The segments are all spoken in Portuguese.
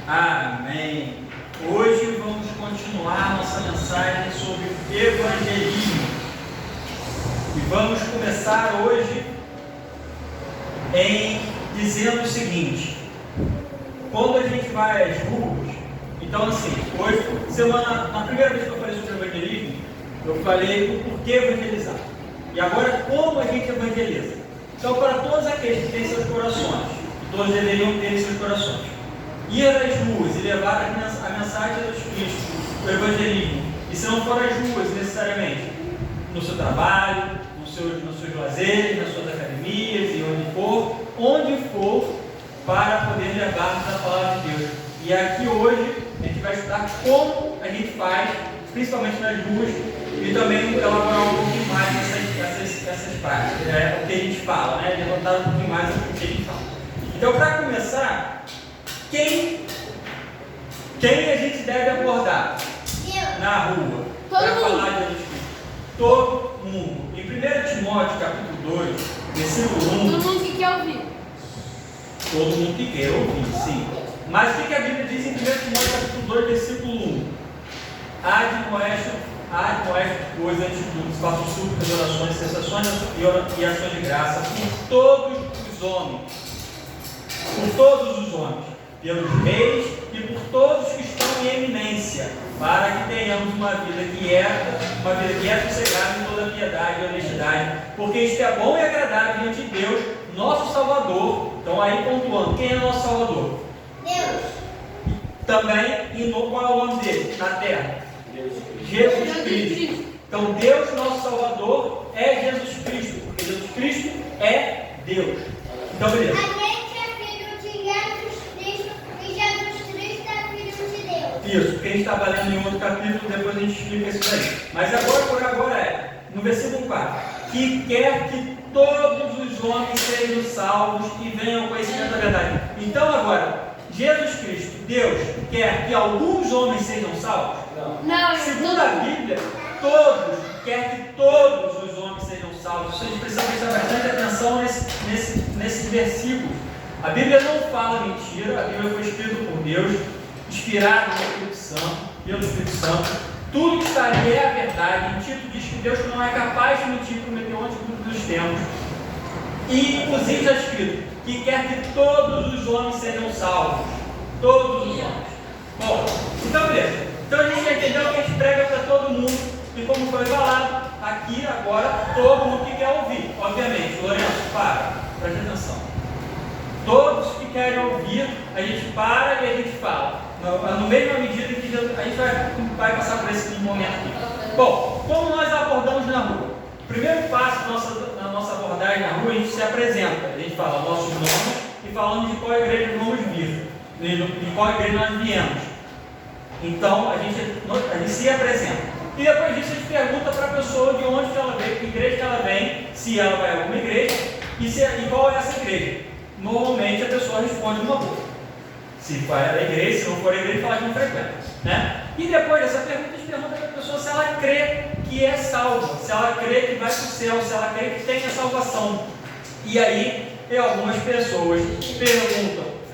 Amém. Hoje vamos continuar nossa mensagem sobre evangelismo. E vamos começar hoje dizendo o seguinte: quando a gente vai às ruas, então assim, hoje, na primeira vez que eu falei sobre evangelismo, eu falei o porquê evangelizar. E agora, como a gente evangeliza? Então, para todos aqueles que têm seus corações, todos deveriam ter seus corações, ir às ruas e levar a mensagem de Jesus Cristo, o evangelismo, e se não for às ruas necessariamente, no seu trabalho, nos seus lazeres, nas suas academias e onde for, para poder levarmos a palavra de Deus. E aqui hoje a gente vai estudar como a gente faz, principalmente nas ruas, e também elaborar um pouquinho mais essas práticas, o que a gente fala, levantar um pouquinho mais o que a gente fala. Então, para começar, quem a gente deve abordar na rua para falar de Jesus Cristo? Todo mundo. Em 1 Timóteo, capítulo 2, versículo 1. Todo mundo que quer ouvir. Todo mundo que quer ouvir, sim. Mas o que a Bíblia diz em 1 Timóteo, capítulo 2, versículo 1? Admoeste, pois, antes de tudo, façam súplicas, orações, cessações e ações de graça por todos os homens, pelos reis e por todos que estão em eminência, para que tenhamos uma vida quieta, sossegada em toda piedade e honestidade, porque isto é bom e agradável diante de Deus, nosso Salvador. Então aí pontuando, quem é nosso Salvador? Deus. Também, qual é o nome dele na terra? Jesus Cristo. Então Deus, nosso Salvador, é Jesus Cristo, porque Jesus Cristo é Deus. Então beleza. A gente é filho de Jesus Cristo e Jesus Cristo é filho de Deus. Isso, quem está valendo em outro capítulo, depois a gente explica isso daí. Mas agora, por agora no versículo 4, que quer que todos os homens sejam salvos e venham ao conhecimento da verdade. Então agora, Jesus Cristo, Deus, quer que alguns homens sejam salvos? Não. Segundo a Bíblia, quer que todos os homens sejam salvos. Isso a gente precisa prestar bastante atenção nesse versículo. A Bíblia não fala mentira, a Bíblia foi escrita por Deus, inspirada pelo Espírito Santo. Tudo que está ali é a verdade. Em Tito diz que Deus não é capaz de mentir, prometeu antes dos tempos. E inclusive está escrito que quer que todos os homens sejam salvos. Todos os homens. Bom, então beleza. Então a gente já entendeu que a gente prega para todo mundo. E como foi falado, aqui agora, todo mundo que quer ouvir. Obviamente, Lourenço, presta atenção. Todos que querem ouvir, a gente para e a gente fala. No mesma medida que a gente vai passar por esse momento aqui. Bom, como nós abordamos na rua? O primeiro passo na nossa abordagem na rua, a gente se apresenta. A gente fala nossos nomes e falamos de qual igreja vamos vir, de qual igreja nós viemos. Então, a gente se apresenta. E depois disso, a gente pergunta para a pessoa de onde ela vem, que igreja que ela vem, se ela vai a alguma igreja e qual é essa igreja. Normalmente, a pessoa responde uma boa. Se vai à igreja, se não for à igreja, fala que não frequenta. E depois dessa pergunta, a gente pergunta para a pessoa se ela crê que é salva, se ela crê que vai para o céu, se ela crê que tem a salvação. E aí, algumas pessoas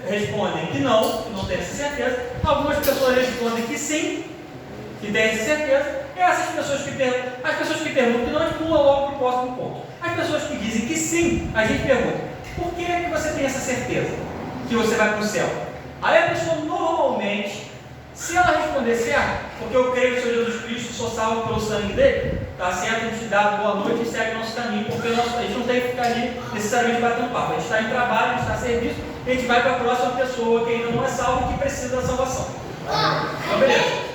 respondem que não tem essa certeza. Algumas pessoas respondem que sim, que tem essa certeza. E as pessoas que perguntam que não, a gente pula logo para o próximo ponto. As pessoas que dizem que sim, a gente pergunta: por que é que você tem essa certeza que você vai para o céu? Aí a pessoa normalmente, se ela responder certo, porque eu creio que o Senhor Jesus Cristo, sou salvo pelo sangue dele, tá certo, a gente dá boa noite e segue nosso caminho, porque a gente não tem que ficar ali necessariamente batendo papo. A gente está em trabalho, a gente está a serviço, e a gente vai para a próxima pessoa que ainda não é salva e que precisa da salvação. Então, beleza.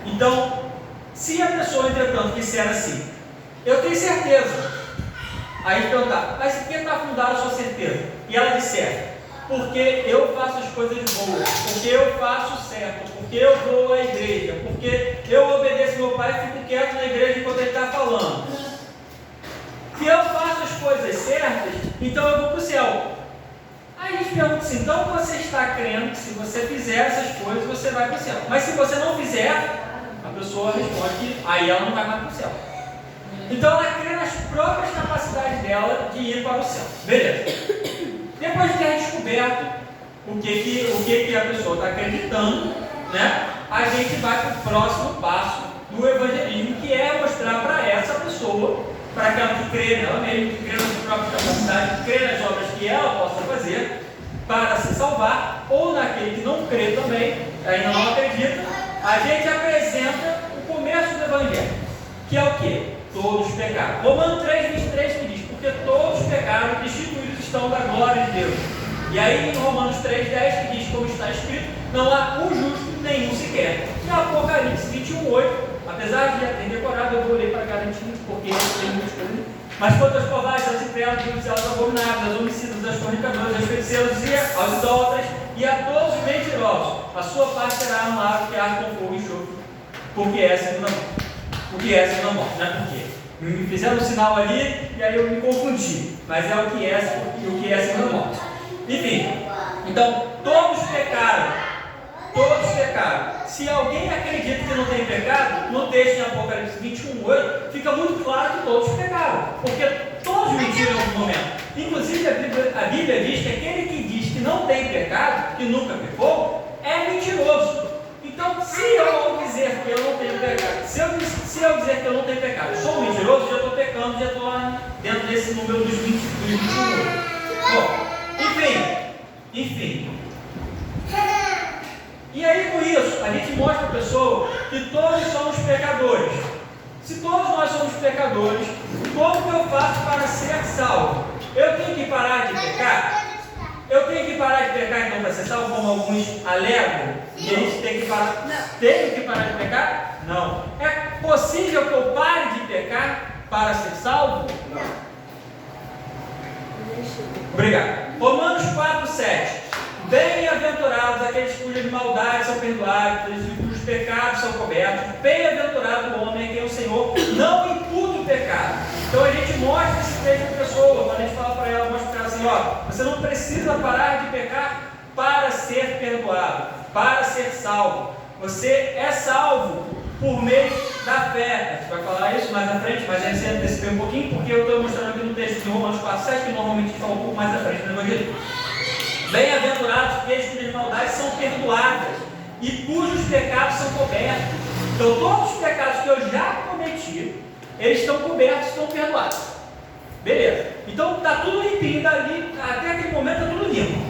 Então, se a pessoa, entretanto, disser assim: eu tenho certeza, aí a gente perguntar: mas por que está fundada a sua certeza? E ela disser: porque eu faço as coisas boas, porque eu faço certo, porque eu vou à igreja, porque eu obedeço meu pai e fico quieto na igreja enquanto ele está falando. Se eu faço as coisas certas, então eu vou para o céu. Aí a gente pergunta assim: então você está crendo que se você fizer essas coisas, você vai para o céu. Mas se você não fizer, a pessoa responde que aí ela não vai mais para o céu. Então ela crê nas próprias capacidades dela de ir para o céu. Beleza. Depois de ter descoberto o que a pessoa está acreditando, né? A gente vai para o próximo passo do evangelismo, que é mostrar para essa pessoa, para aquela que crê nela mesma, que crê na sua própria capacidade, que crê nas obras que ela possa fazer para se salvar, ou naquele que não crê também, ainda não acredita, a gente apresenta o começo do evangelho, que é o quê? Todos pecaram. Romanos 3:23 que diz, porque todos pecaram e destituídos estão da glória de Deus. E aí em Romanos 3:10 que diz, como está escrito, não há um justo nenhum sequer. E Apocalipse 21:8, apesar de já ter decorado, eu vou ler para garantir, porque tem muitas coisas. Mas quanto aos covardes, aos infernos, aos abomináveis, aos homicidas, aos fornicadores, aos feiticeiros e aos idólatras e a todos os mentirosos, a sua parte será no lago que arde com fogo e enxofre, porque é a segunda morte. Porque é a segunda morte, não é porque me fizeram um sinal ali e aí eu me confundi, mas é o que é a segunda morte. Enfim, então todos pecaram. Todos pecaram. Se alguém acredita que não tem pecado, no texto de Apocalipse 21:8, fica muito claro que todos pecaram, porque todos mentiram em algum momento. Inclusive a Bíblia diz que aquele que diz que não tem pecado, que nunca pecou, é mentiroso. Então, se eu dizer que eu não tenho pecado, se eu dizer que eu não tenho pecado, eu sou mentiroso, já estou pecando, já estou dentro desse número dos 21. Bom, enfim. E aí com isso, a gente mostra para a pessoa que todos somos pecadores. Se todos nós somos pecadores, como que eu faço para ser salvo? Eu tenho que parar de pecar? Eu tenho que parar de pecar então para ser salvo, como alguns alegam? E a gente tem que parar. Tenho que parar de pecar? Não. É possível que eu pare de pecar para ser salvo? Não. Obrigado. Romanos 4:7. Bem-aventurados aqueles cujas maldades são perdoadas, cujos pecados são cobertos. Bem-aventurado o homem a quem o Senhor não imputa o pecado. Então a gente mostra esse texto para a pessoa, quando a gente fala para ela, mostra para ela assim, ó, você não precisa parar de pecar para ser perdoado, para ser salvo. Você é salvo por meio da fé. A gente vai falar isso mais à frente, mas a gente se antecipou um pouquinho, porque eu estou mostrando aqui no texto de Romanos 4:7, que normalmente a gente fala um pouco mais à frente no Evangelho. Bem-aventurados aqueles cujas maldades são perdoadas e cujos pecados são cobertos. Então todos os pecados que eu já cometi, eles estão cobertos, estão perdoados. Beleza. Então está tudo limpinho dali, até aquele momento está tudo limpo.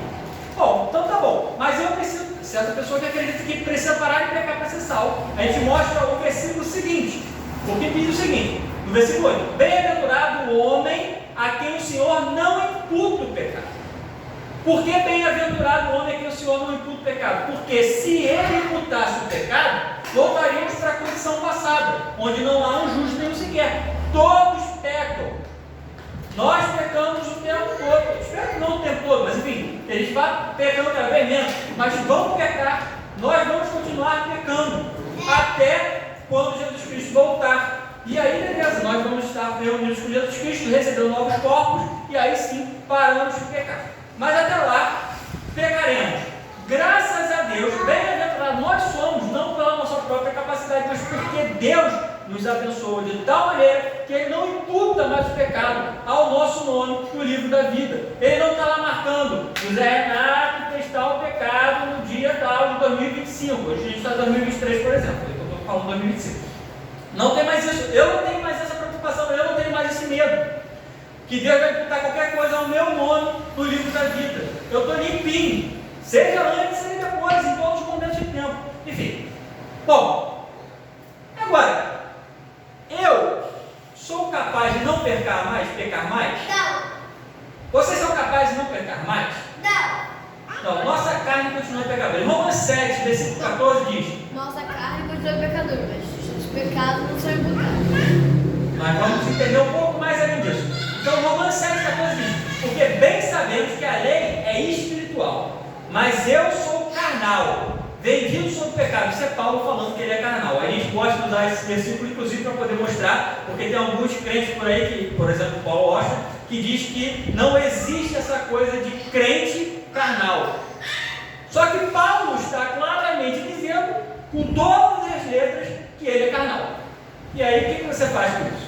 Bom, então tá bom. Mas eu preciso, certa pessoa que acredita que precisa parar de pecar para ser salvo, a gente mostra o versículo seguinte. Porque diz o seguinte, no versículo 8: bem-aventurado o homem a quem o Senhor não imputa o pecado. Por que bem-aventurado o homem a quem o Senhor não imputa o pecado? Porque se ele imputasse o pecado, voltaríamos para a condição passada, onde não há um justo nenhum sequer. Todos pecam. Nós pecamos o tempo todo. Espero que não o tempo todo, mas enfim, eles vão pecando cada vez menos, mas vão pecar. Nós vamos continuar pecando até quando Jesus Cristo voltar. E aí, beleza, nós vamos estar reunidos com Jesus Cristo, recebendo novos corpos, e aí sim paramos de pecar. Mas até lá, pecaremos. Graças a Deus, bem-aventurados nós somos, não pela nossa própria capacidade, mas porque Deus nos abençoa de tal maneira que Ele não imputa mais o pecado ao nosso nome no livro da vida. Ele não está lá marcando, José Renato fez tal pecado no dia tal de 2025. Hoje a gente está em 2023, por exemplo. Eu estou falando 2025. Não tem mais isso. Eu não tenho mais essa preocupação, eu não tenho mais esse medo. Que Deus vai imputar qualquer coisa ao meu nome no livro da vida. Eu estou limpinho. Seja antes, seja depois, em todos os momentos de tempo. Enfim. Bom, agora, eu sou capaz de não pecar mais? Não. Vocês são capazes de não pecar mais? Não. Não, nossa carne continua pecadora. Em Romanos 7, versículo 14 diz: nossa carne continua pecadora, mas os pecados não são imputados. Mas vamos entender um pouco mais além disso. Então, Romanos 7,14 diz: porque bem sabemos que a lei é espiritual, mas eu sou carnal, vendido sobre o pecado. Isso é Paulo falando que ele é carnal. A gente gosta de usar esse versículo, inclusive, para poder mostrar, porque tem alguns crentes por aí, que, por exemplo, Paulo Rocha, que diz que não existe essa coisa de crente carnal. Só que Paulo está claramente dizendo, com todas as letras, que ele é carnal. E aí, o que você faz com isso?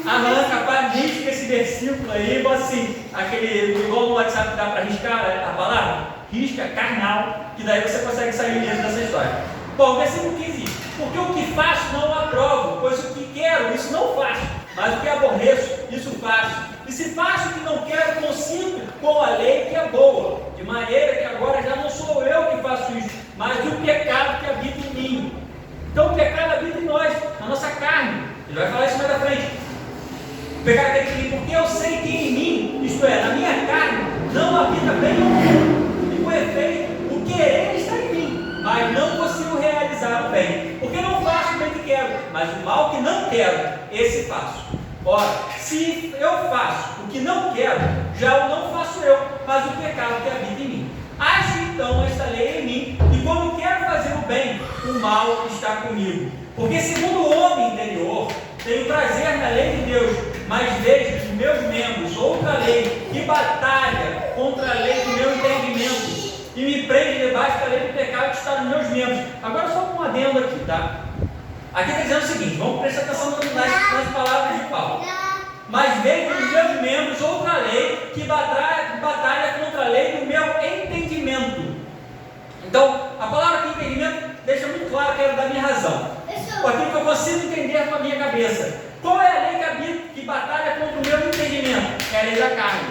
Arranca a parte mística esse versículo aí, bota assim, aquele, igual no WhatsApp dá para riscar a palavra, risca carnal, que daí você consegue sair mesmo dessa história. Bom, versículo 15, porque o que faço não aprovo, pois o que quero, isso não faço, mas o que aborreço, isso faço. E se faço o que não quero, consinto com a lei que é boa, de maneira que agora já não sou eu que faço isso, mas o pecado que habita em mim. Então o pecado habita em nós, na nossa carne. Ele vai falar isso mais à frente. O pecado habita em mim, porque eu sei que em mim, isto é, na minha carne, não habita bem algum. E com efeito, o querer está em mim, mas não consigo realizar o bem. Porque não faço o bem que quero, mas o mal que não quero, esse faço. Ora, se eu faço o que não quero, já o não faço eu, mas o pecado que habita em mim. Age então esta lei em mim, e quando quero fazer o bem, o mal está comigo. Porque segundo o homem interior, tenho prazer na lei de Deus, mas vejo nos meus membros outra lei que batalha contra a lei do meu entendimento e me prende debaixo da lei do pecado que está nos meus membros. Agora só um adendo aqui, tá? Aqui está dizendo o seguinte, vamos prestar atenção nas palavras de Paulo. Mas vejo nos meus membros outra lei que batalha contra a lei do meu entendimento. Então, a palavra aqui, entendimento, deixa muito claro que é da minha razão. Aquilo que eu consigo entender com a minha cabeça. Qual é a lei que batalha contra o meu entendimento? É a lei da carne.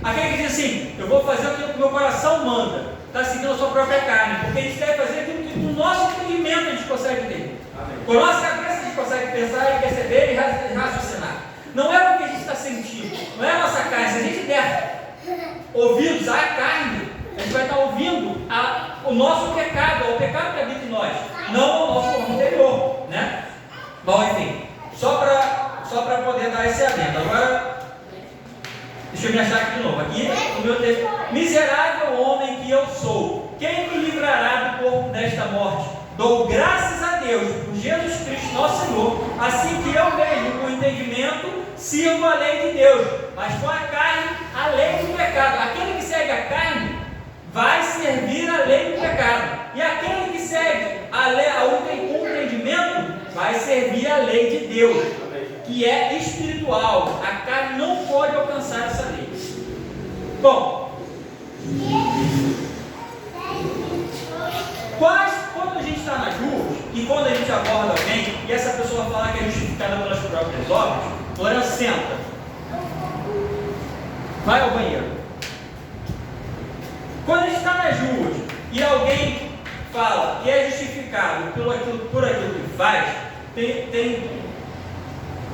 Aquele que diz assim, eu vou fazer aquilo que o meu coração manda. Está seguindo a sua própria carne. Porque a gente deve fazer aquilo que no nosso entendimento a gente consegue entender. Com a nossa cabeça a gente consegue pensar e perceber e raciocinar. Não é o que a gente está sentindo, não é a nossa carne. Se a gente der ouvidos à carne, a gente vai estar ouvindo o nosso pecado, o pecado que habita em nós, não o nosso homem interior, né? Bom, enfim, só para poder dar esse adendo. Agora, deixa eu me achar aqui de novo. Aqui, o meu texto. Miserável homem que eu sou, quem me livrará do corpo desta morte? Dou graças a Deus por Jesus Cristo, nosso Senhor, assim que eu mesmo, com entendimento, sirvo a lei de Deus, mas com a carne, a lei do pecado. Aquele que segue a carne vai servir a lei do pecado, e aquele que segue a lei, com entendimento, vai servir a lei de Deus, que é espiritual. A carne não pode alcançar essa lei. Bom, quando a gente está nas ruas e quando a gente aborda alguém e essa pessoa fala que é justificada pelas próprias obras, Lourenço, senta, vai ao banheiro. Quando a gente está nas ruas e alguém fala que é justificado por aquilo que faz, tem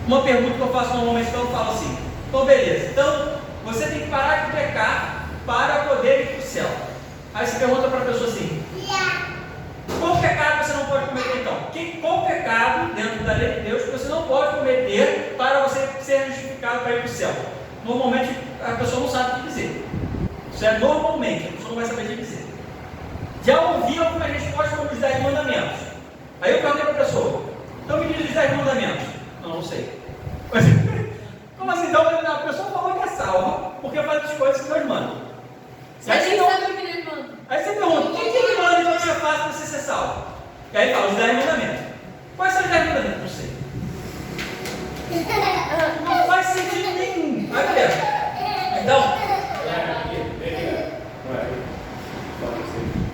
uma pergunta que eu faço normalmente, então eu falo assim, então beleza, então você tem que parar de pecar para poder ir para o céu. Aí você pergunta para a pessoa assim, qual pecado você não pode cometer então? Qual pecado dentro da lei de Deus que você não pode cometer para você ser justificado para ir para o céu? Normalmente a pessoa não sabe o que dizer. Isso é normalmente, a pessoa não vai saber o que dizer. Já ouvi algumas respostas como os 10 mandamentos. Aí eu perguntei para a pessoa, então me diz os 10 mandamentos. Não sei. Mas, como assim? Então a pessoa falou que é salva porque faz as coisas que Deus manda. Aí você pergunta, quem que manda então que é fácil para você ser salvo? E aí fala os 10 mandamentos. Quais são os 10 mandamentos? Não sei. Não faz sentido nenhum. Vai ver.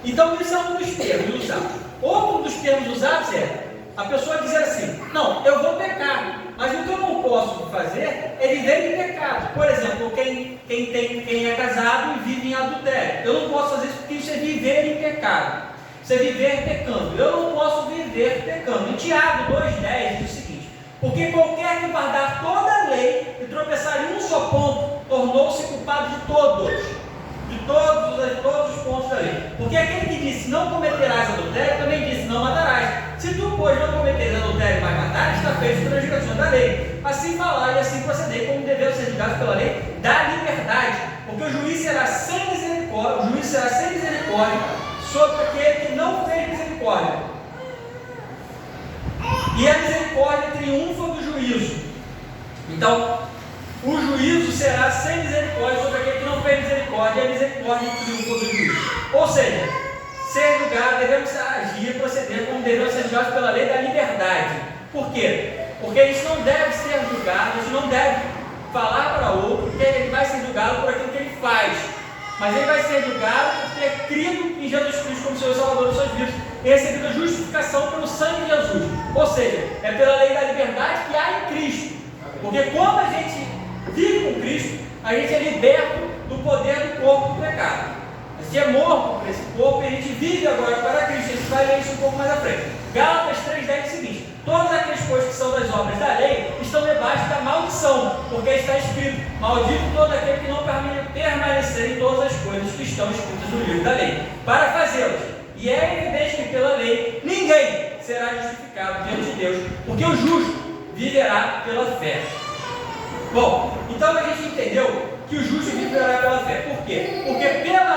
Então isso é um dos termos usados. Outro dos termos usados é a pessoa dizer assim, não, eu vou pecar, mas o que eu não posso fazer é viver em pecado. Por exemplo, quem é casado e vive em adultério, eu não posso fazer isso porque isso é viver em pecado, isso é viver pecando, eu não posso viver pecando. Em Tiago 2,10 diz o seguinte, porque qualquer que guardar toda a lei e tropeçar em um só ponto, tornou-se culpado de todos os pontos da lei. Porque aquele que disse, não cometerás adultério, também disse, não matarás. Se tu, pois, não cometeres adultério, mas matares, está feito transgressão da lei. Assim falar e assim proceder, como devemos ser julgados pela lei da liberdade. Porque o juiz será sem misericórdia, sobre aquele que não fez misericórdia. E a misericórdia triunfa do juízo. Então, o juízo será sem misericórdia sobre aquele que não fez misericórdia, e a misericórdia triunfa do juízo. Ou seja, ser julgado, devemos agir, proceder como devemos ser julgados pela lei da liberdade. Por quê? Porque a gente não deve ser julgado, a gente não deve falar para outro que ele vai ser julgado por aquilo que ele faz. Mas ele vai ser julgado por ter crido em Jesus Cristo como seu Salvador de suas vidas e recebido a justificação pelo sangue de Jesus. Ou seja, é pela lei da liberdade que há em Cristo. Porque quando a gente vive com Cristo, a gente é liberto do poder do corpo do pecado. A gente é morto por esse corpo e a gente vive agora para Cristo. A gente vai ler isso um pouco mais à frente. Gálatas 3:10 é o seguinte: todas aquelas coisas que são das obras da lei estão debaixo da maldição, porque está escrito: maldito todo aquele que não permanecer em todas as coisas que estão escritas no livro da lei, para fazê-las. E é evidente que pela lei ninguém será justificado diante de Deus, porque o justo viverá pela fé. Bom, então a gente entendeu que o justo viverá pela fé. Por quê? Porque pela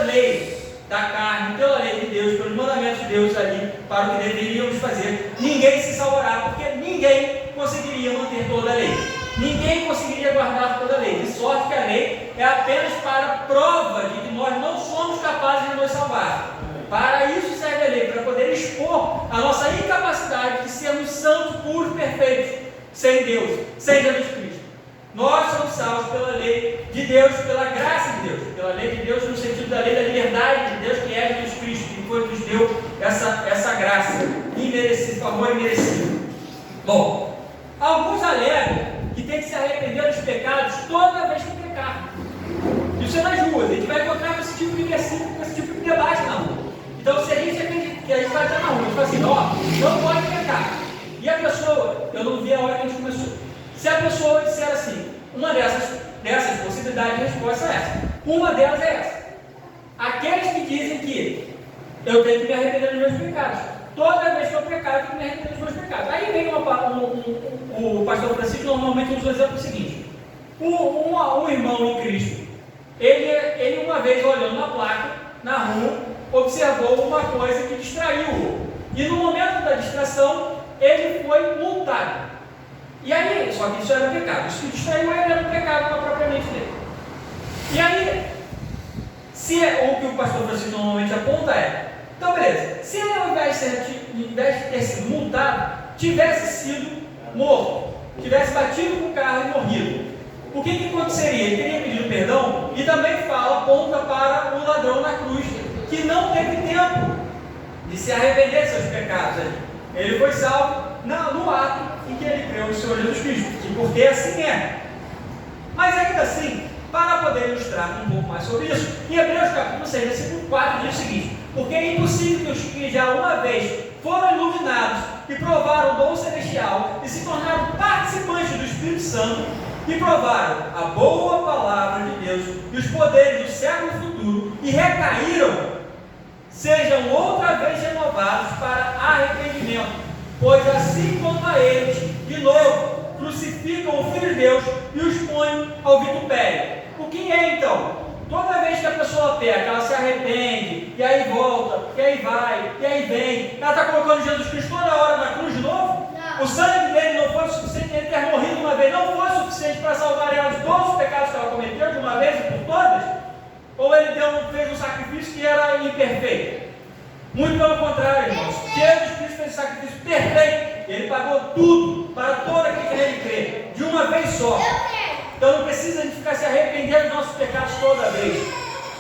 lei da carne, pela lei de Deus, pelos mandamentos de Deus ali, para o que deveríamos fazer, ninguém se salvará, porque ninguém conseguiria manter toda a lei. Ninguém conseguiria guardar toda a lei, de sorte que a lei é apenas para prova de que nós não somos capazes de nos salvar. Para isso serve a lei, para poder expor a nossa incapacidade de sermos santos, puros, perfeitos, sem Deus, sem Jesus Cristo. Nós somos salvos pela lei de Deus, pela graça de Deus, pela lei de Deus no sentido da lei da liberdade de Deus, que é Jesus Cristo, que foi que nos deu essa graça imerecido, favor imerecido. Bom, alguns alegam que tem que se arrepender dos pecados toda vez que pecar. Isso é nas ruas, a gente vai encontrar com esse tipo de versículo, com esse tipo de debate na rua. Então, se a gente acredita que a gente vai estar na rua, a gente fala assim: ó, não pode pecar. E a pessoa, eu não vi a hora que a gente começou. Se a pessoa disser assim, uma dessas possibilidades de resposta é essa. Uma delas é essa: aqueles que dizem que eu tenho que me arrepender dos meus pecados. Toda vez que eu pecar, eu tenho que me arrepender dos meus pecados. Aí vem o pastor Francisco normalmente usa o exemplo seguinte: um irmão em Cristo, ele uma vez olhando na placa, na rua, observou uma coisa que distraiu-o. E no momento da distração, ele foi multado. E aí, só que isso era pecado. Isso que distraiu ele era pecado propriamente dele. E aí, se o que o pastor Francisco normalmente aponta é: então beleza, se ele ao invés de ter sido multado, tivesse sido morto, tivesse batido com o carro e morrido, o que aconteceria? Ele teria pedido perdão e também aponta para o ladrão na cruz, que não teve tempo de se arrepender de seus pecados. Ele foi salvo no ato em que ele creu no Senhor Jesus Cristo, e porque assim é. Mas ainda assim, para poder ilustrar um pouco mais sobre isso, em Hebreus capítulo 6, versículo 4 diz o seguinte: porque é impossível que os que já uma vez foram iluminados e provaram o dom celestial e se tornaram participantes do Espírito Santo e provaram a boa palavra de Deus e os poderes do século futuro e recaíram, sejam outra vez renovados para arrependimento. Pois assim como a eles, de novo, crucificam o Filho de Deus e os põem ao vitupério. O que é então? Toda vez que a pessoa peca, ela se arrepende, e aí volta, e aí vai, e aí vem. Ela está colocando Jesus Cristo toda hora na cruz de novo? Não. O sangue dele não foi suficiente, ele ter morrido uma vez, não foi suficiente para salvar ela de todos os pecados que ela cometeu de uma vez e por todas? Ou ele fez um sacrifício que era imperfeito? Muito pelo contrário, irmãos. Jesus Cristo fez um sacrifício perfeito. Ele pagou tudo para todo aquele que nele crê, de uma vez só. Então não precisa de ficar se arrependendo dos nossos pecados toda vez,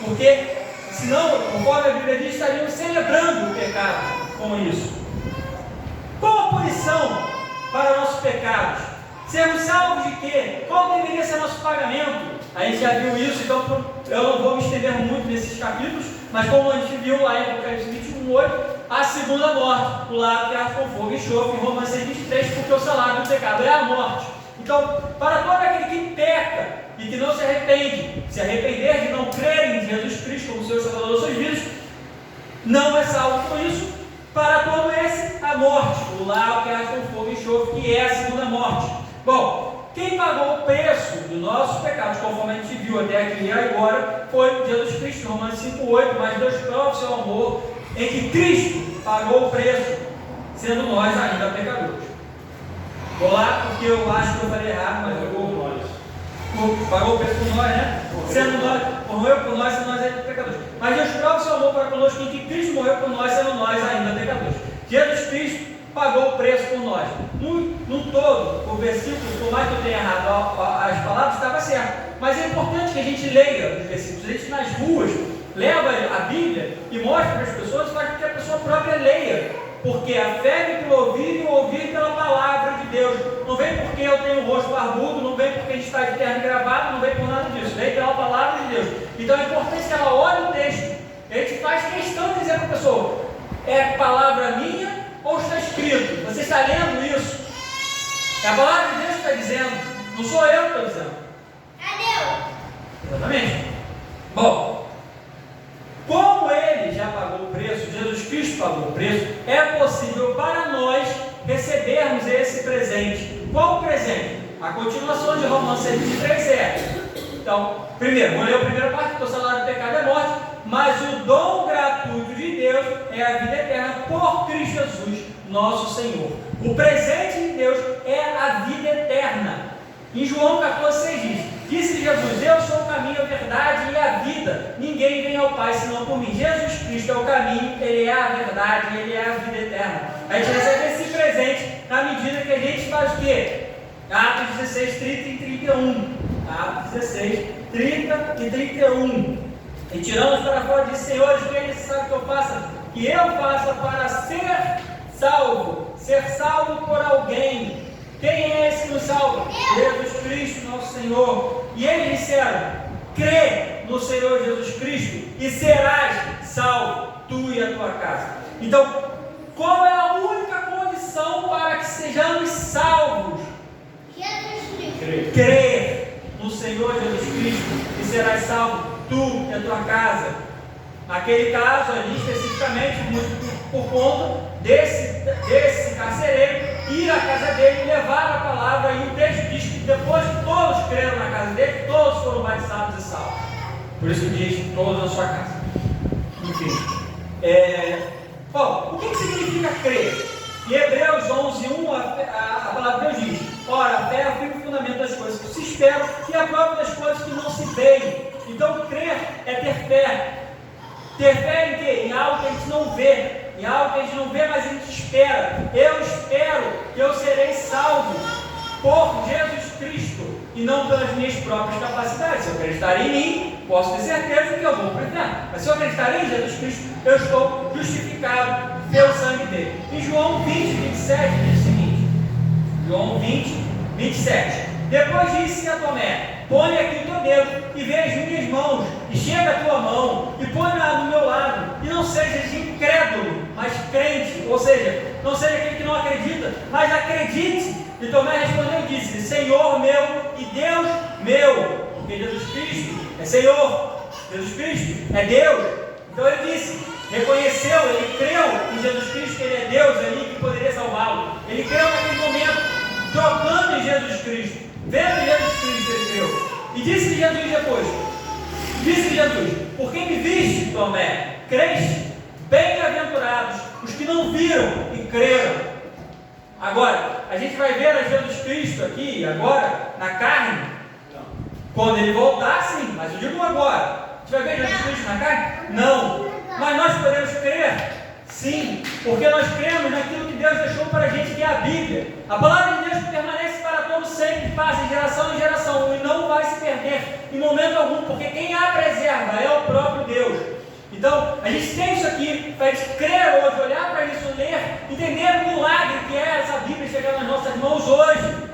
porque senão, conforme a Bíblia diz, estaríamos celebrando o pecado com isso. Qual a punição para nossos pecados? Sermos salvos de quê? Qual deveria ser nosso pagamento? A gente já viu isso, então eu não vou me estender muito nesses capítulos, mas como a gente viu lá em Apocalipse 21:8, a segunda morte, o lago que arde com fogo e enxofre, em Romanos 6:23, porque o salário do pecado é a morte. Então, para todo aquele que peca e que não se arrepende, se arrepender de não crer em Jesus Cristo como Senhor e Salvador das suas vidas, não é salvo com isso. Para todo esse, a morte, o lago que arde com fogo e enxofre, que é a segunda morte. Bom, quem pagou o preço dos nossos pecados, conforme a gente viu até aqui e agora, foi Jesus Cristo, Romanos 5:8, mas Deus prova o seu amor em que Cristo pagou o preço, sendo nós ainda pecadores. Vou lá porque eu acho que eu falei errado, mas eu vou nós. Pagou o preço por nós, né? Sendo nós, morreu por nós, sendo nós ainda pecadores. Mas Deus prova o seu amor para conosco em que Cristo morreu por nós, sendo nós ainda pecadores. Jesus Cristo pagou o preço por nós. No todo, o versículo, por mais que eu tenha errado as palavras, estava certo. Mas é importante que a gente leia os versículos. A gente nas ruas leva a Bíblia e mostra para as pessoas, faz com que a pessoa própria leia. Porque a fé vem pelo ouvir e o ouvir pela palavra de Deus. Não vem porque eu tenho um rosto barbudo, não vem porque a gente está de terno e gravata, não vem por nada disso. Vem pela palavra de Deus. Então é importante que ela olhe o texto. A gente faz questão de dizer para a pessoa: é palavra minha ou está escrito? Você está lendo isso? É a palavra de Deus que está dizendo, não sou eu que estou dizendo. É Deus. Exatamente. Bom, como ele já pagou o preço, Jesus Cristo pagou o preço, é possível para nós recebermos esse presente. Qual o presente? A continuação de Romanos 6,23 é. Então, primeiro, vou ler a primeira parte, porque o salário do pecado é morte, mas o dom gratuito de Deus é a vida eterna por Cristo Jesus, nosso Senhor. O presente de Deus é a vida eterna. Em João 14,6 diz: disse Jesus, eu sou o caminho, a verdade e a vida. Ninguém vem ao Pai senão por mim. Jesus Cristo é o caminho, Ele é a verdade, Ele é a vida eterna. A gente recebe esse presente na medida que a gente faz o quê? Atos 16, 30 e 31. Atos 16, 30 e 31. E tiramos para fora de Senhores, o que é necessário que eu faça? Que eu faça para ser salvo por alguém. Quem é esse que nos salva? Jesus Cristo, nosso Senhor. E eles disseram: crê no Senhor Jesus Cristo e serás salvo, tu e a tua casa. Então, qual é a única condição para que sejamos salvos? Jesus Cristo. Crer no Senhor Jesus Cristo e serás salvo, tu e a tua casa. Naquele caso ali, especificamente, por conta desse carcereiro, ir à casa dele e levar a palavra, e o texto diz que depois que todos creram na casa dele, todos foram batizados e salvos. Por isso diz todos na sua casa. Enfim. Bom, o que significa crer? Em Hebreus 11:1, a palavra de Deus diz: ora, a fé é o firme fundamento das coisas que se esperam e a prova das coisas que não se veem. Então, crer é ter fé. Ter fé em quê? Em algo que a gente não vê. Em algo que a gente não vê, mas a gente espera. Eu espero que eu serei salvo por Jesus Cristo e não pelas minhas próprias capacidades. Se eu acreditar em mim, posso ter certeza que eu vou para o inferno. Mas se eu acreditar em Jesus Cristo, eu estou justificado pelo sangue dele. Em João 20, 27 diz o seguinte: João 20, 27. Depois disse a Tomé: põe aqui o teu dedo e vê as minhas mãos, e chega a tua mão e põe-na do meu lado, e não sejas incrédulo, mas crente. Ou seja, não seja aquele que não acredita, mas acredite. E Tomé respondeu e disse: Senhor meu e Deus meu. Porque Jesus Cristo é Senhor, Jesus Cristo é Deus. Então ele disse, reconheceu, ele creu em Jesus Cristo, que ele é Deus ali, que poderia salvá-lo. Ele creu naquele momento, trocando em Jesus Cristo, vendo Jesus Cristo, ele creu. E disse Jesus depois: disse Jesus, por que me viste, Tomé? Creste? Bem-aventurados os que não viram e creram. Agora, a gente vai ver a Jesus Cristo aqui, agora, na carne. Quando ele voltar, sim, mas eu digo agora. A gente vai ver Jesus Cristo na carne? Não. Mas nós podemos crer? Sim, porque nós cremos naquilo que Deus deixou para a gente, que é a Bíblia. A palavra de Deus permanece para todos sempre, passa de geração em geração, e não vai se perder em momento algum, porque quem a preserva é o próprio Deus. Então, a gente tem isso aqui para a gente crer hoje, olhar para isso, ler, entender o milagre que é essa Bíblia chegar nas nossas mãos hoje.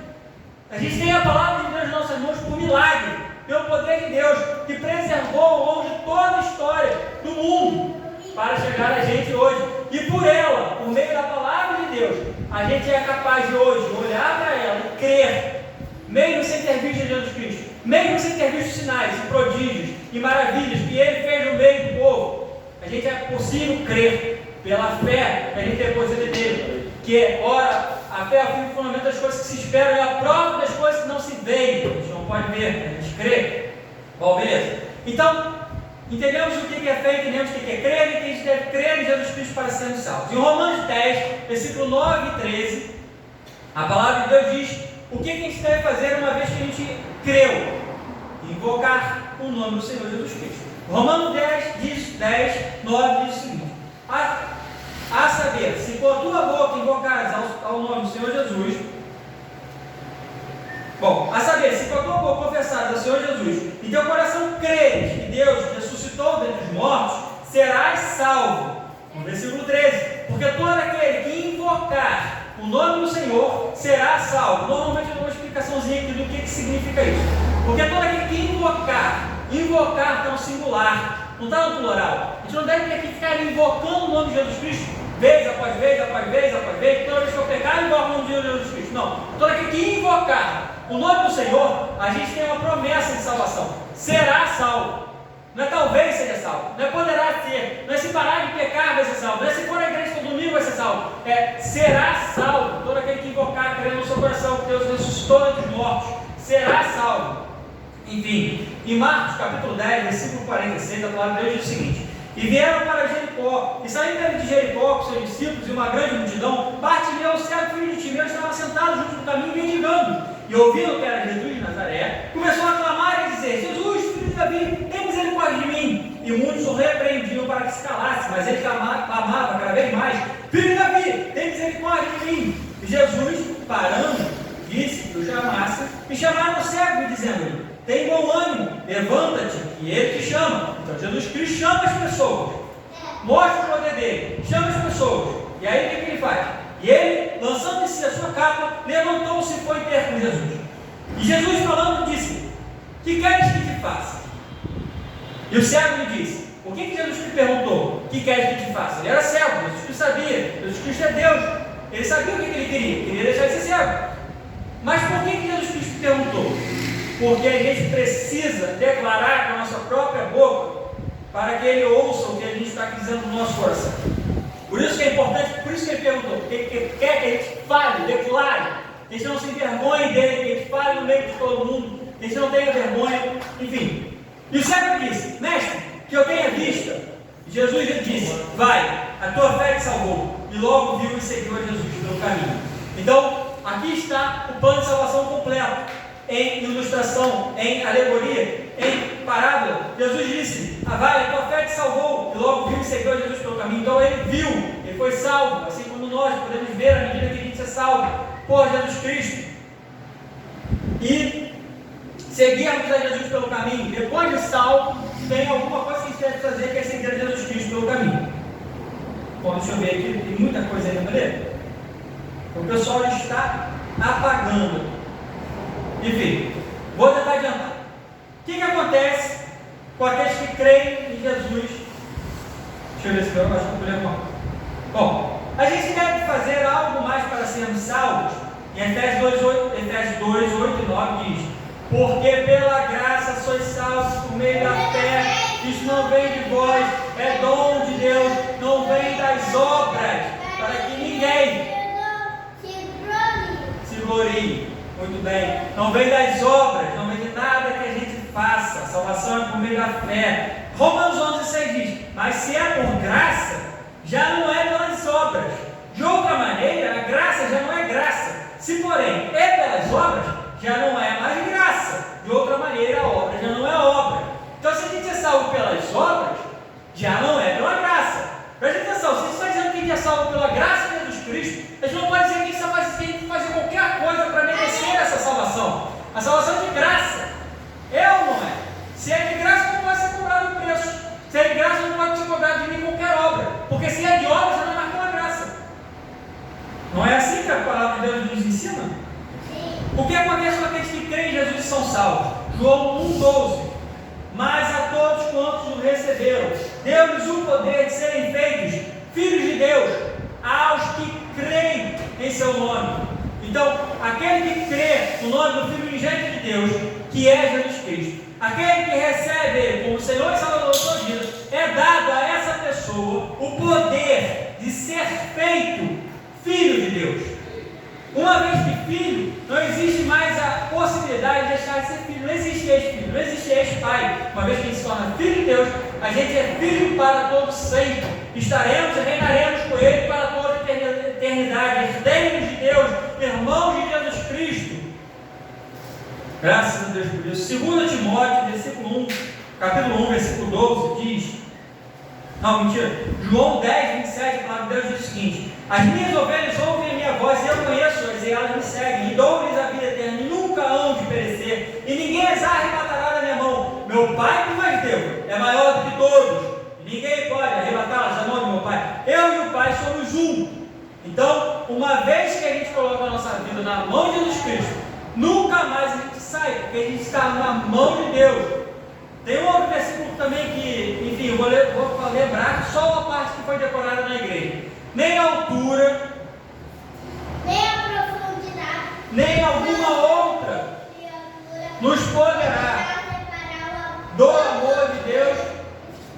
A gente tem a palavra de Deus nas nossas mãos por milagre, pelo poder de Deus, que preservou ao longo de toda a história do mundo, para chegar a gente hoje. E por ela, por meio da palavra de Deus, a gente é capaz de hoje olhar para ela e crer, mesmo sem ter visto Jesus Cristo, mesmo sem ter visto sinais e prodígios e maravilhas que Ele fez no meio do povo. A gente é possível crer pela fé que a gente deposita nele, que é, ora, a fé é o firme fundamento das coisas que se esperam e a prova das coisas que não se veem. A gente não pode ver, a gente crê. Bom, beleza. Então, entendemos o que é fé, entendemos o que é crer e que a gente deve crer em Jesus Cristo para sermos salvos. Em Romanos 10, versículo 9 e 13, a palavra de Deus diz o que a gente deve fazer uma vez que a gente creu: invocar o nome do Senhor Jesus Cristo. Romanos 10, 9 diz o seguinte: a saber, se com a tua boca invocares ao nome do Senhor Jesus, se com a tua boca confessares ao Senhor Jesus e teu coração creres que Deus ressuscitou dentre os mortos, serás salvo. No versículo 13, porque todo aquele que invocar o nome do Senhor será salvo. Normalmente eu dou uma explicaçãozinha aqui do que significa isso. Porque todo aquele que invocar está no singular, não está no plural. A gente não deve ter que ficar invocando o nome de Jesus Cristo, vez após vez, após vez, após vez, toda vez que eu pecar, invoco o nome de Jesus Cristo. Não, todo aquele que invocar o nome do Senhor, a gente tem uma promessa de salvação: será salvo. Não é talvez seja salvo, não é poderá ser, não é se parar de pecar vai ser salvo, não é se for à igreja todo domingo vai ser salvo, é será salvo. Todo aquele que invocar, crendo no seu coração que Deus ressuscitou entre os mortos, será salvo. Enfim, em Marcos capítulo 10, versículo 46, a palavra de Deus diz o seguinte: e vieram para Jericó, e saindo de Jericó com seus discípulos e uma grande multidão, Bartimeu, o cego filho de Timeu, estava sentado junto do caminho mendigando, e ouvindo que era Jesus de Nazaré, começou a clamar e dizer: Jesus, filho de Davi, tem misericórdia de mim. E muitos o repreendiam para que se calasse, mas ele clamava cada vez mais: Filho de Davi, tem misericórdia de mim. E Jesus, parando, disse que o chamasse, e chamaram o cego, dizendo-lhe: tem bom ânimo, levanta-te, que ele te chama. Então Jesus Cristo chama as pessoas, mostra o poder dele, chama as pessoas. E aí o que ele faz? E ele, lançando de si a sua capa, levantou-se e foi ter com Jesus. E Jesus falando disse: que queres que te faça? E o cego lhe disse: o que Jesus Cristo perguntou? Que queres que te faça? Ele era cego, Jesus Cristo sabia, Jesus Cristo é Deus, ele sabia o que ele queria deixar de ser cego. Mas por que Jesus Cristo perguntou? Porque a gente precisa declarar com a nossa própria boca para que ele ouça o que a gente está dizendo no nosso coração. Por isso que é importante, por isso que ele perguntou, porque ele quer que a gente fale, declare, que a gente não se envergonhe dele, que a gente fale no meio de todo mundo, que a gente não tenha vergonha, enfim. E o cego disse: mestre, que eu tenha vista. E Jesus lhe disse: vai, a tua fé te salvou. E logo viu e seguiu a Jesus pelo caminho. Então, aqui está o plano de salvação completo, em ilustração, em alegoria, em parábola. Jesus disse: vai, a tua fé te salvou. E logo viu e seguiu a Jesus pelo caminho. Então ele viu, ele foi salvo, assim como nós podemos ver à medida que a gente é salvo por Jesus Cristo. E seguirmos a Jesus pelo caminho. Depois de salvo, tem alguma coisa que a gente deve fazer, que é seguir a Jesus Cristo pelo caminho. Bom, deixa eu ver aqui, tem muita coisa aí na maneira. O pessoal está apagando. Enfim, vou tentar adiantar. O que acontece com aqueles que creem em Jesus? Deixa eu ver se eu acho que eu vou ler. Bom, a gente deve fazer algo mais para sermos salvos. Em Efésios 2, 8 e 9 diz: porque pela graça sois salvos por meio da fé. Isso não vem de vós, é dom de Deus, não vem das obras, para que ninguém se glorie. Muito bem, não vem das obras, não vem de nada que a gente faça. A salvação é por meio da fé. Romanos 11,6 diz: mas se é por graça, já não é pelas obras. De outra maneira, a graça já não é graça. Se porém é pelas obras, já não é mais graça. De outra maneira, a obra já não é obra. Então, se a gente é salvo pelas obras, já não é pela graça. Para a gente ser salvo, se a gente está dizendo que a gente é salvo pela graça de Jesus Cristo, a gente não pode dizer que a gente tem que fazer qualquer coisa para merecer essa salvação. A salvação é de graça. É ou não é? Se é de graça, não pode ser cobrado o preço. Se é de graça, não pode ser cobrado de mim qualquer obra. Porque se é de obra, já não é mais pela graça. Não é assim que a palavra de Deus nos ensina? O que acontece com aqueles que creem em Jesus e são salvos? João 1,12: mas a todos quantos o receberam, deu-lhes o poder de serem feitos filhos de Deus, aos que creem em seu nome. Então, aquele que crê no nome do Filho unigênito de Deus, que é Jesus Cristo, aquele que recebe Ele como Senhor e Salvador da sua vida, é dado a essa pessoa o poder de ser feito filho de Deus. Uma vez que filho, não existe mais a possibilidade de deixar de ser filho. Não existe ex-filho, não existe ex-pai. Uma vez que a gente se torna filho de Deus, a gente é filho para todo sempre. Estaremos e reinaremos com Ele para toda a eternidade. Herdeiros de Deus, irmãos de Jesus Cristo. Graças a Deus por isso. 2 Timóteo, capítulo 1, versículo 12, diz... Não, mentira. João 10, 27, a palavra de Deus diz o seguinte: As minhas ovelhas ouvem a minha voz, e eu conheço-as, e elas me seguem, e dou-lhes a vida eterna, e nunca hão de perecer, e ninguém as arrebatará da minha mão. Meu Pai que mais deu é maior do que todos, e ninguém pode arrebatá-las da mão de meu Pai. Eu e o Pai somos um. Então, uma vez que a gente coloca a nossa vida na mão de Jesus Cristo, nunca mais a gente sai, porque a gente está na mão de Deus. Tem um outro versículo também que, enfim, eu vou lembrar só uma parte que foi decorada na igreja. Nem a altura, Nem a profundidade, nem alguma outra nos poderá do amor de Deus.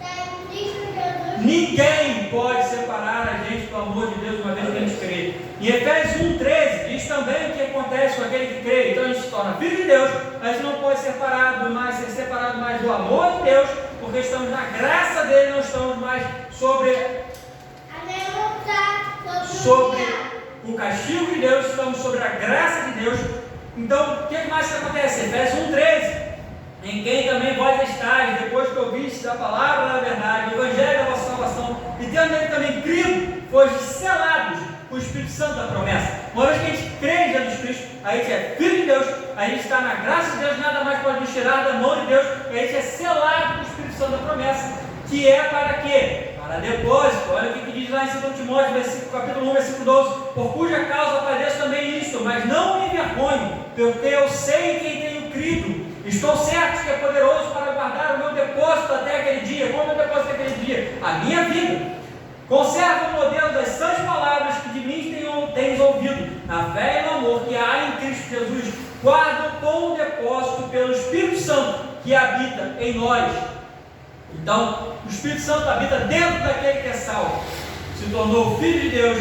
está em Cristo Jesus. Ninguém pode separar a gente do amor de Deus uma vez que a gente crê. Em Efésios 1,13 diz também o que acontece com aquele que crê. Então a gente se torna filho de Deus, a gente não pode ser separado mais do amor de Deus, porque estamos na graça dele, não estamos mais sobre o castigo de Deus, estamos sobre a graça de Deus. Então, o que mais que acontece? Efésios 1,13: em quem também vós estáis, depois que ouvistes a palavra da verdade, o evangelho da vossa salvação, e tendo nele também crido, fostes selados com o Espírito Santo da promessa. Uma vez que a gente crê em Jesus Cristo, a gente é filho de Deus, a gente está na graça de Deus, nada mais pode nos tirar da mão de Deus, a gente é selado com o Espírito Santo da promessa, que é para quê? Para depósito. Olha o que diz lá em 2 Timóteo, capítulo 1, versículo 12: por cuja causa padeço também isto, mas não me envergonho, porque eu sei em quem tenho crido. Estou certo que é poderoso para guardar o meu depósito até aquele dia. Qual é o meu depósito até aquele dia? A minha vida. Conserva o modelo das sãs palavras que de mim tens ouvido, na fé e no amor que há em Cristo Jesus. Guarda o bom depósito pelo Espírito Santo que habita em nós. Então, o Espírito Santo habita dentro daquele que é salvo, se tornou filho de Deus,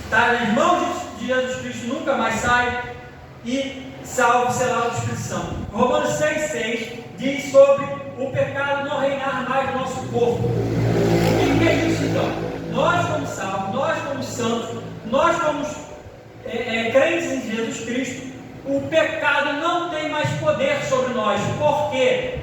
está nas mãos de Jesus Cristo, nunca mais sai, e salvo, selado do Espírito Santo. Romanos 6,6 diz sobre o pecado não reinar mais no nosso corpo. O que é isso então? Nós como salvos, nós como santos, nós como crentes em Jesus Cristo, o pecado não tem mais poder sobre nós. Por quê?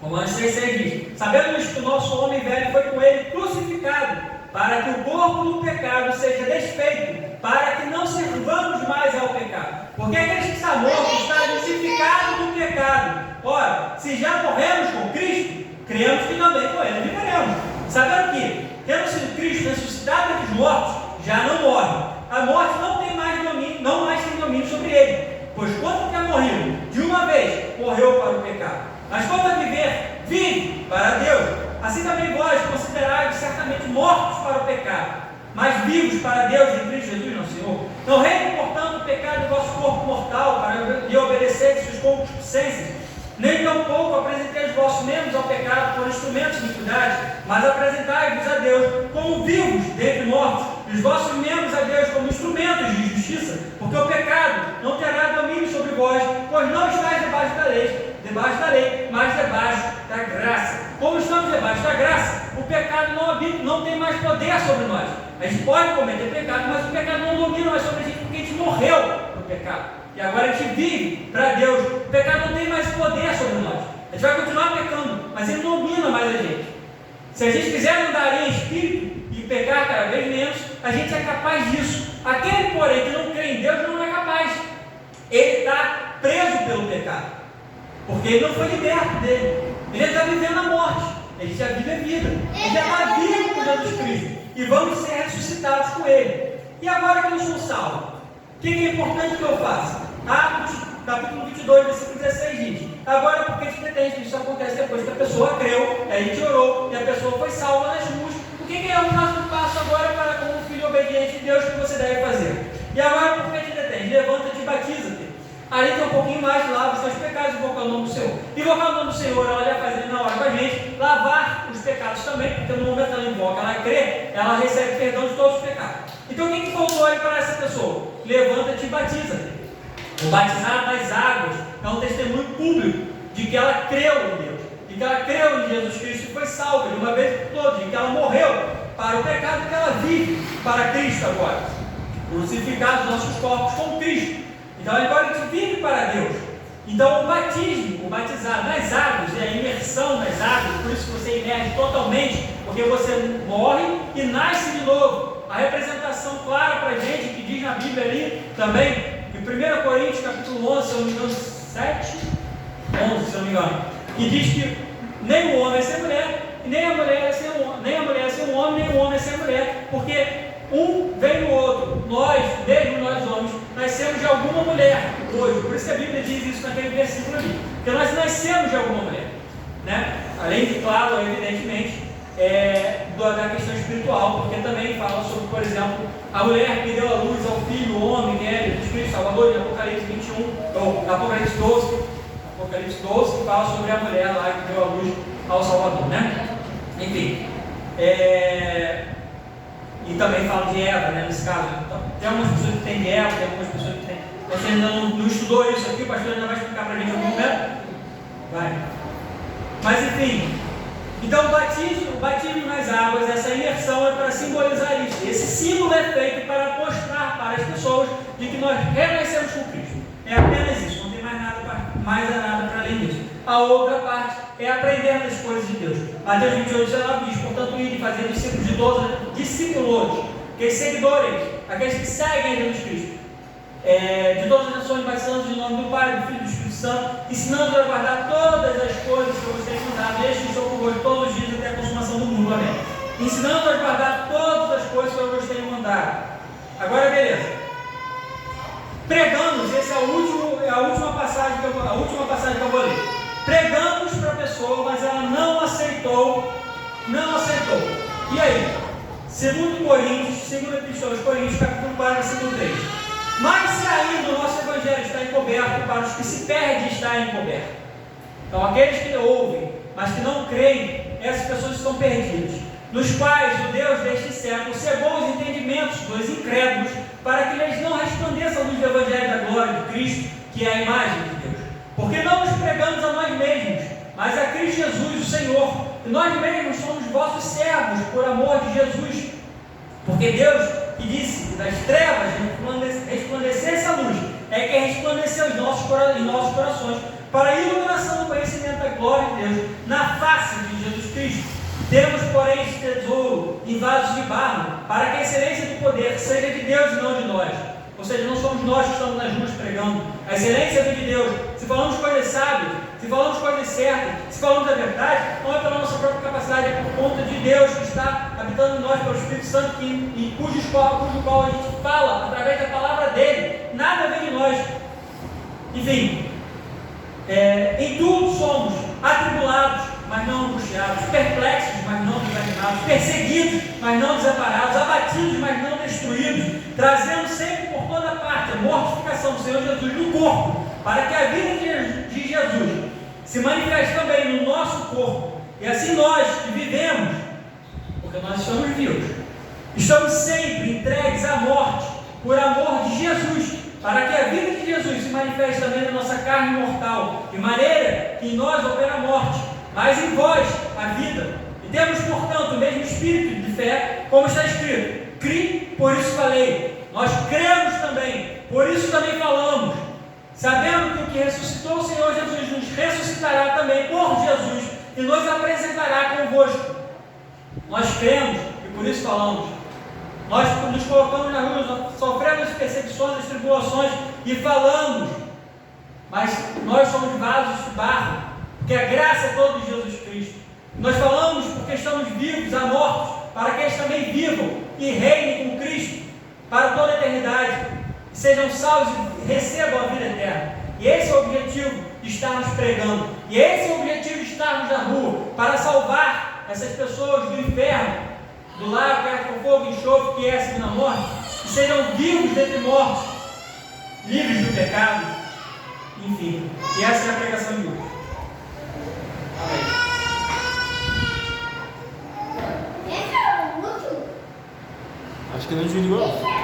Romanos 6,6 diz: sabemos que o nosso homem velho foi com ele crucificado, para que o corpo do pecado seja desfeito, para que não servamos mais ao pecado. Porque aquele que está morto está justificado do pecado. Ora, se já morremos com Cristo, cremos que também com ele viveremos. Sabendo que, tendo sido Cristo ressuscitado entre os mortos, já não morre. A morte não tem mais domínio, não mais tem domínio sobre ele. Pois quanto tinha morrido de uma vez, morreu para o pecado. Mas quanto a viver, vive para Deus. Assim também vós considerai certamente mortos para o pecado, mas vivos para Deus em Cristo Jesus nosso Senhor. Não reine, portanto, o pecado do vosso corpo mortal, para lhe obedecer suas concupiscências. Nem tampouco apresenteis os vossos membros ao pecado por instrumentos de iniquidade, mas apresentai-vos a Deus como vivos dentre mortos, e os vossos membros a Deus como instrumentos de justiça, porque o pecado não terá domínio sobre vós, pois não estáis debaixo da lei, mas debaixo da graça. Como estamos debaixo da graça, o pecado não tem mais poder sobre nós. A gente pode cometer pecado, mas o pecado não domina mais sobre a gente, porque a gente morreu no pecado. E agora a gente vive para Deus. O pecado não tem mais poder sobre nós. A gente vai continuar pecando, mas ele não domina mais a gente. Se a gente quiser andar em espírito e pecar cada vez menos, a gente é capaz disso. Aquele, porém, que não crê em Deus não é capaz. Ele está preso pelo pecado, porque ele não foi liberto dele. Ele está vivendo a morte. Ele já vive a vida. Ele já está vivo com Jesus Cristo. E vamos ser ressuscitados com ele. E agora que eu sou salvo, o que é importante que eu faça? Atos, capítulo 22, versículo 16 diz: agora, porque te pretende, isso acontece depois que a pessoa creu, a gente orou, e a pessoa foi salva nas ruas. O que é o próximo passo agora para, como filho obediente de Deus, que você deve fazer? E agora, porque te detende? Levanta-te e batiza-te. Ali tem um pouquinho mais, lava os seus pecados e invocar o nome do Senhor. Invocar o nome do Senhor, ela já faz ele na hora com a gente. Lavar os pecados também, porque no momento que ela invoca, ela crê, ela recebe perdão de todos os pecados. Então o que faltou aí para essa pessoa? Levanta-te e batiza-te. O batizar nas águas é um testemunho público de que ela creu em Deus, de que ela creu em Jesus Cristo e foi salva de uma vez por todas, de que ela morreu para o pecado e que ela vive para Cristo agora. Crucificar os nossos corpos com Cristo. Então agora a gente vive para Deus. Então o batismo, o batizar nas águas, é a imersão nas águas, por isso que você imerge totalmente, porque você morre e nasce de novo. a representação clara para a gente, que diz na Bíblia ali também, em 1 Coríntios capítulo 11, se eu não me engano, 7, 11, se eu não me engano, que diz que nem o homem é sem mulher, nem a mulher é sem um homem, nem o homem é sem mulher, porque um vem no outro. Nós, mesmo nós homens, nascemos de alguma mulher hoje. Por isso que a Bíblia diz isso naquele versículo ali. Porque nós nascemos de alguma mulher, né? Além de, claro, evidentemente, da questão espiritual, porque também fala sobre, por exemplo, a mulher que deu à luz ao filho, o homem, que é Jesus Cristo Salvador, em Apocalipse 21, ou Apocalipse 12, que fala sobre a mulher lá que deu à luz ao Salvador, né? Enfim, e também fala de Eva, né, nesse caso. Então, tem algumas pessoas que têm de Eva, tem algumas pessoas que têm. Você ainda não estudou isso aqui, o pastor ainda vai explicar para a gente algum momento? Vai. Mas enfim, então o batismo nas águas, essa imersão é para simbolizar isso. Esse símbolo é feito para mostrar para as pessoas de que nós renascemos com Cristo. É apenas isso, não tem mais nada para além disso. A outra parte é aprender das coisas de Deus. Mateus 28:19 diz: portanto, ide fazer discípulos de todos, discípulos, que seguidores, aqueles que seguem Jesus Cristo, de todas as nações, batizando em nome do Pai, do Filho e do Espírito Santo, ensinando a guardar todas as coisas que eu vos tenho mandado, desde que estou convosco todos os dias até a consumação do mundo. Amém. Ensinando a guardar todas as coisas que eu vos tenho mandado. Agora, beleza. Pregamos, essa é a última passagem que eu vou ler. Pregamos para a pessoa, mas ela não aceitou. E aí? 2 Epístola aos Coríntios, capítulo 4, versículo 3. Mas se ainda o nosso evangelho está encoberto, para os que se perdem está encoberto. Então aqueles que ouvem, mas que não creem, essas pessoas estão perdidas, nos quais o Deus deste século cegou os entendimentos dos incrédulos, para que eles não resplandeçam a luz do evangelho da glória de Cristo, que é a imagem de Deus. Porque não nos pregamos a nós mesmos, mas a Cristo Jesus, o Senhor, e nós mesmos somos vossos servos, por amor de Jesus. Porque Deus, que disse das trevas resplandecesse a luz, é que resplandeceu em nossos corações, para a iluminação do conhecimento da glória de Deus, na face de Jesus Cristo. Temos, porém, este tesouro em vasos de barro, para que a excelência do poder seja de Deus e não de nós. Ou seja, não somos nós que estamos nas ruas pregando. A excelência vem de Deus. Se falamos coisas sábias, se falamos coisas certas, se falamos a verdade, não é pela nossa própria capacidade, é por conta de Deus que está habitando em nós, pelo Espírito Santo, cujo qual a gente fala através da palavra dele. Nada vem de nós. Enfim, em tudo somos atribulados, mas não angustiados, perplexos, mas não desanimados, perseguidos, mas não desamparados, abatidos, mas não destruídos, trazendo sempre por toda parte a mortificação do Senhor Jesus no corpo, para que a vida de Jesus se manifeste também no nosso corpo. E assim nós que vivemos, porque nós estamos vivos, estamos sempre entregues à morte, por amor de Jesus, para que a vida de Jesus se manifeste também na nossa carne mortal, de maneira que em nós opera a morte, mas em vós a vida. E temos, portanto, o mesmo espírito de fé, como está escrito: cri, por isso falei. Nós cremos também, por isso também falamos, sabendo que o que ressuscitou o Senhor Jesus nos ressuscitará também por Jesus e nos apresentará convosco. Nós cremos e por isso falamos. Nós nos colocamos na rua, sofremos as perseguições, as tribulações e falamos, mas nós somos vasos de barro, porque a graça é toda de Jesus Cristo. Nós falamos porque estamos vivos, há mortos, para que eles também vivam e reinem com Cristo para toda a eternidade, sejam salvos e recebam a vida eterna. E esse é o objetivo de estarmos pregando, e esse é o objetivo de estarmos na rua, para salvar essas pessoas do inferno, do lago que é com fogo e enxofre, que é a segunda morte, que sejam vivos dentre mortos, livres do pecado. Enfim, e essa é a pregação de hoje. Amém. Esse é o último. Acho que não desligou.